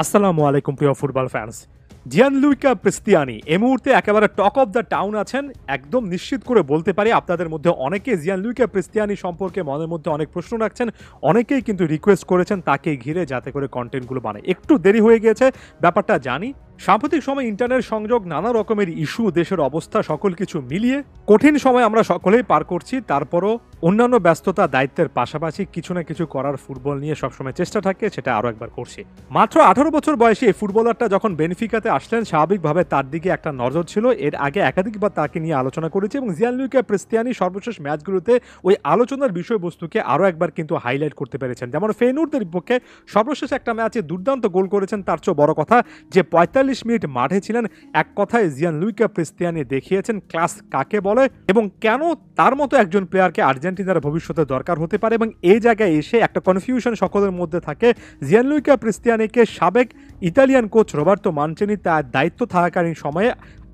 আসসালামু আলাইকুম প্রিয় ফুটবল ফ্যান্স। জিয়ানলুইকা প্রিস্তিয়ানি এই মুহূর্তে একেবারে টক অফ দ্য টাউন আছেন। একদম নিশ্চিত করে বলতে পারি আপনাদের মধ্যে অনেকে জিয়ানলুইকা প্রিস্তিয়ানি সম্পর্কে মনের মধ্যে অনেক প্রশ্ন রাখছেন, অনেকেই কিন্তু রিকোয়েস্ট করেছেন তাকে ঘিরে যাতে করে কন্টেন্টগুলো বানায়। একটু দেরি হয়ে গিয়েছে, ব্যাপারটা জানি। সাম্প্রতিক সময় ইন্টারনেট সংযোগ, নানা রকমের ইস্যু, দেশের অবস্থা সকল কিছু মিলিয়ে কঠিন সময় আমরা সকলেই পার করছি। তারপরও অন্যান্য ব্যস্ততা দায়িত্বের পাশাপাশি কিছু না কিছু করার ফুটবল নিয়ে সবসময় চেষ্টা থাকে, সেটা আরও একবার করছি। মাত্র 18 বছর বয়সী এই ফুটবলারটা যখন বেনফিকাতে আসলেন, স্বাভাবিকভাবে তার দিকে একটা নজর ছিল। এর আগে একাধিকবার তাকে নিয়ে আলোচনা করেছি এবং জিয়ানলুইকা প্রিস্তিয়ানি সর্বশেষ ম্যাচগুলোতে ওই আলোচনার বিষয়বস্তুকে আরও একবার কিন্তু হাইলাইট করতে পেরেছেন। যেমন ফেইনুর্দের বিপক্ষে সর্বশেষ একটা ম্যাচে দুর্দান্ত গোল করেছেন। তার চেয়ে বড় কথা যে 45 মিনিট মাঠে ছিলেন। এক কথায় জিয়ানলুইকা প্রিস্তিয়ানি দেখিয়েছেন ক্লাস কাকে বলে এবং কেন তার মতো একজন প্লেয়ারকে আর্জেন্টিনার ভবিষ্যতে দরকার হতে পারে। এবং এই জায়গায় এসে একটা কনফিউশন সকলের মধ্যে থাকে। জিয়ানলুইকা প্রিস্তিয়ানিকে সাবেক ইতালিয়ান কোচ রবার্তো মানচেনি তার দায়িত্ব থাকাকালীন সময়ে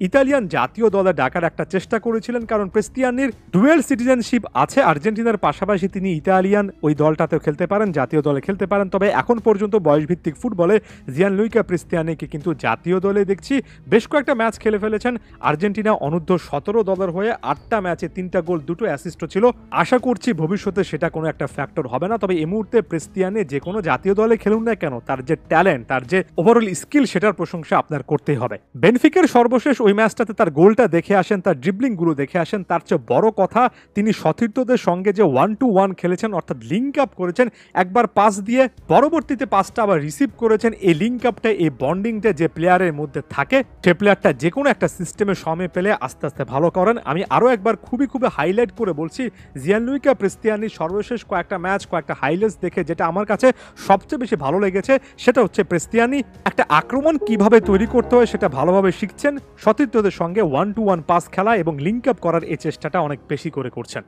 ইতালিয়ান জাতীয় দলে ডাকার একটা চেষ্টা করেছিলেন, কারণ প্রিস্তিয়ানির ডুয়েল সিটিজেনশিপ আছে। আর্জেন্টিনার পাশাপাশি তিনি ইতালিয়ান ওই দলটাতেও খেলতে পারেন, জাতীয় দলে খেলতে পারেন। তবে এখন পর্যন্ত বয়সভিত্তিক ফুটবলে জিয়ানলুইকা প্রিস্তিয়ানিকে কিন্তু জাতীয় দলে দেখছি। বেশ কয়েকটা ম্যাচ খেলে ফেলেছেন আর্জেন্টিনা অনূর্ধ্ব 17 দলের হয়ে। 8টা ম্যাচে 3টা গোল, 2টো অ্যাসিস্টও ছিল। আশা করছি ভবিষ্যতে সেটা কোনো একটা ফ্যাক্টর হবে না। তবে এই মুহূর্তে প্রিস্তিয়ানি যে কোনো জাতীয় দলে খেলুন না কেন, তার যে ট্যালেন্ট, তার যে ওভারঅল স্কিল, সেটার প্রশংসা আপনার করতেই হবে। বেনফিকার সর্বশেষ ওই ম্যাচটাতে তার গোলটা দেখে আসেন, তার ড্রিবলিংগুলো দেখে আসেন। তার চেয়ে বড় কথা তিনি সতীর্থদের সঙ্গে যে 1-to-1 খেলেছেন, অর্থাৎ লিঙ্ক আপ করেছেন, একবার পাস দিয়ে পরবর্তীতে পাসটা আবার রিসিভ করেছেন। এই লিঙ্ক আপটা, এই বন্ডিংটা যে প্লেয়ারের মধ্যে থাকে, সে প্লেয়ারটা যে কোনো একটা সিস্টেমে সময় পেলে আস্তে আস্তে ভালো করেন। আমি আরও একবার খুবই হাইলাইট করে বলছি, জিয়ানলুইকা প্রিস্তিয়ানির সর্বশেষ কয়েকটা ম্যাচ, কয়েকটা হাইলাইটস দেখে যেটা আমার কাছে সবচেয়ে বেশি ভালো লেগেছে সেটা হচ্ছে প্রিস্তিয়ানি একটা আক্রমণ কিভাবে তৈরি করতে হয় সেটা ভালোভাবে শিখছেন। সতীর্থদের সঙ্গে 1-to-1 পাস খেলা এবং লিঙ্ক আপ করার এই চেষ্টাটা অনেক বেশি করে করছেন।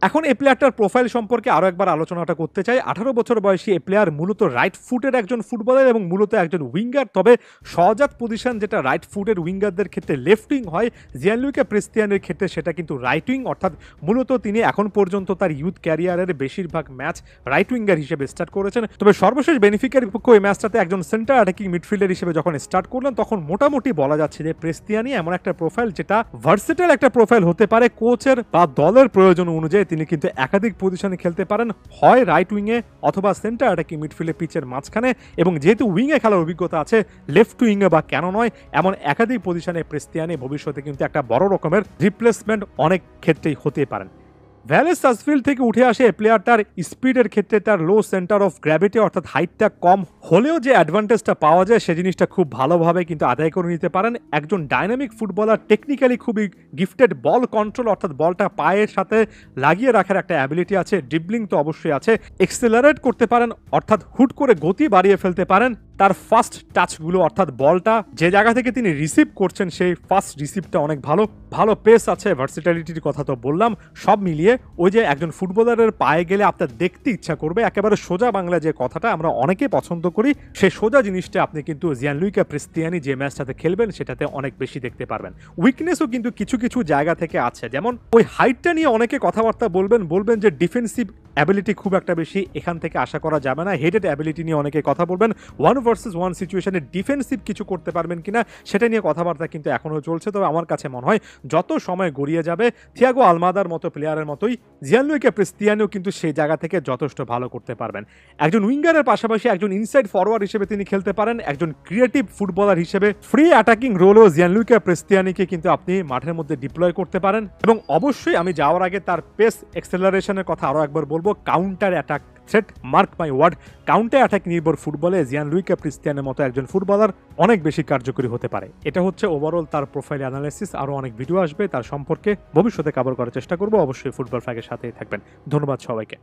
এখন এই প্লেয়ারটার প্রোফাইল সম্পর্কে আরও একবার আলোচনাটা করতে চাই। 18 বছর বয়সী এই প্লেয়ার মূলত রাইট ফুটের একজন ফুটবলার এবং মূলত একজন উইঙ্গার। তবে সহজাত পজিশন যেটা রাইট ফুটের উইঙ্গারদের ক্ষেত্রে লেফট উইং হয়, জিয়ানলুইকা প্রিস্তিয়ানির ক্ষেত্রে সেটা কিন্তু রাইট উইং। অর্থাৎ মূলত তিনি এখন পর্যন্ত তার ইউথ ক্যারিয়ারের বেশিরভাগ ম্যাচ রাইট উইঙ্গার হিসেবে স্টার্ট করেছেন। তবে সর্বশেষ বেনিফিকার বিপক্ষে ওই ম্যাচটাতে একজন সেন্টার অ্যাটাকিং মিডফিল্ডার হিসেবে যখন স্টার্ট করলেন, তখন মোটামুটি বলা যাচ্ছে যে প্রিস্তিয়ানি এমন একটা প্রোফাইল যেটা ভার্সেটাইল একটা প্রোফাইল হতে পারে। কোচের বা দলের প্রয়োজন অনুযায়ী তিনি কিন্তু একাধিক পজিশনে খেলতে পারেন, হয় রাইট উইংয়ে অথবা সেন্টার অ্যাটাকিং মিডফিল্ডে পিচের মাঝখানে। এবং যেহেতু উইংয়ে খেলার অভিজ্ঞতা আছে, লেফট উইংয়ে বা কেন নয়, এমন একাধিক পজিশনে প্রিস্তিয়ানি ভবিষ্যতে কিন্তু একটা বড় রকমের রিপ্লেসমেন্ট অনেক ক্ষেত্রেই হতে পারেন। ভ্যালেস সাসফিল্ড থেকে উঠে আসে প্লেয়ারটার স্পিডের ক্ষেত্রে তার লো সেন্টার অফ গ্র্যাভিটি অর্থাৎ হাইটটা কম হলেও যে অ্যাডভান্টেজটা পাওয়া যায় সে জিনিসটা খুব ভালোভাবে কিন্তু আদায় করে নিতে পারেন। একজন ডাইনামিক ফুটবলার, টেকনিক্যালি খুবই গিফটেড, বল কন্ট্রোল অর্থাৎ বলটা পায়ের সাথে লাগিয়ে রাখার একটা অ্যাবিলিটি আছে, ড্রিবলিং তো অবশ্যই আছে, এক্সেলারেট করতে পারেন অর্থাৎ হুট করে গতি বাড়িয়ে ফেলতে পারেন। তার ফার্স্ট টাচগুলো অর্থাৎ বলটা যে জায়গা থেকে তিনি রিসিভ করছেন সেই ফার্স্ট রিসিভটা অনেক ভালো পেস আছে, ভার্সিটালিটির কথা তো বললাম। সব মিলিয়ে ওই যে একজন ফুটবলারের পায়ে গেলে আপনার দেখতে ইচ্ছা করবে, একেবারে সোজা বাংলা যে কথাটা আমরা অনেকে পছন্দ করি, সেই সোজা জিনিসটা আপনি কিন্তু জিয়ানলুইকা প্রিস্তিয়ানি যে ম্যাচটাতে খেলবেন সেটাতে অনেক বেশি দেখতে পারবেন। উইকনেসও কিন্তু কিছু জায়গা থেকে আছে, যেমন ওই হাইটটা নিয়ে অনেকে কথাবার্তা বলবেন যে ডিফেন্সিভ অ্যাবিলিটি খুব একটা বেশি এখান থেকে আশা করা যাবে না। হেডেড অ্যাবিলিটি নিয়ে অনেকে কথা বলবেন, 1 ভার্সেস 1 সিচুয়েশনে ডিফেন্সিভ কিছু করতে পারবেন কিনা সেটা নিয়ে কথাবার্তা কিন্তু এখনও চলছে। তবে আমার কাছে মনে হয় যত সময় গড়িয়ে যাবে, থিয়াগো আলমাদার মতো প্লেয়ারের মতোই জিয়ানলুইকা প্রিস্তিয়ানিও কিন্তু সেই জায়গা থেকে যথেষ্ট ভালো করতে পারবেন। একজন উইঙ্গারের পাশাপাশি একজন ইনসাইড ফরওয়ার্ড হিসেবে তিনি খেলতে পারেন। একজন ক্রিয়েটিভ ফুটবলার হিসেবে ফ্রি অ্যাটাকিং রোলও জিয়ানলুইকা প্রিস্তিয়ানিকে কিন্তু আপনি মাঠের মধ্যে ডিপ্লয় করতে পারেন। এবং অবশ্যই আমি যাওয়ার আগে তার পেস এক্সেলারেশনের কথা আরও একবার বলবো। Counter attack threat, mark my word, counter attack নির্ভর ফুটবলে জিয়ানলুইকা প্রিস্তিয়ানের মতো একজন ফুটবলার অনেক বেশি কার্যকরী হতে পারে। এটা হচ্ছে ওভারঅল তার প্রোফাইল অ্যানালাইসিস। আরও অনেক ভিডিও আসবে তার সম্পর্কে, ভবিষ্যতে কভার করার চেষ্টা করবো। অবশ্যই ফুটবল ফ্যাগের সাথেই থাকবেন। ধন্যবাদ সবাইকে।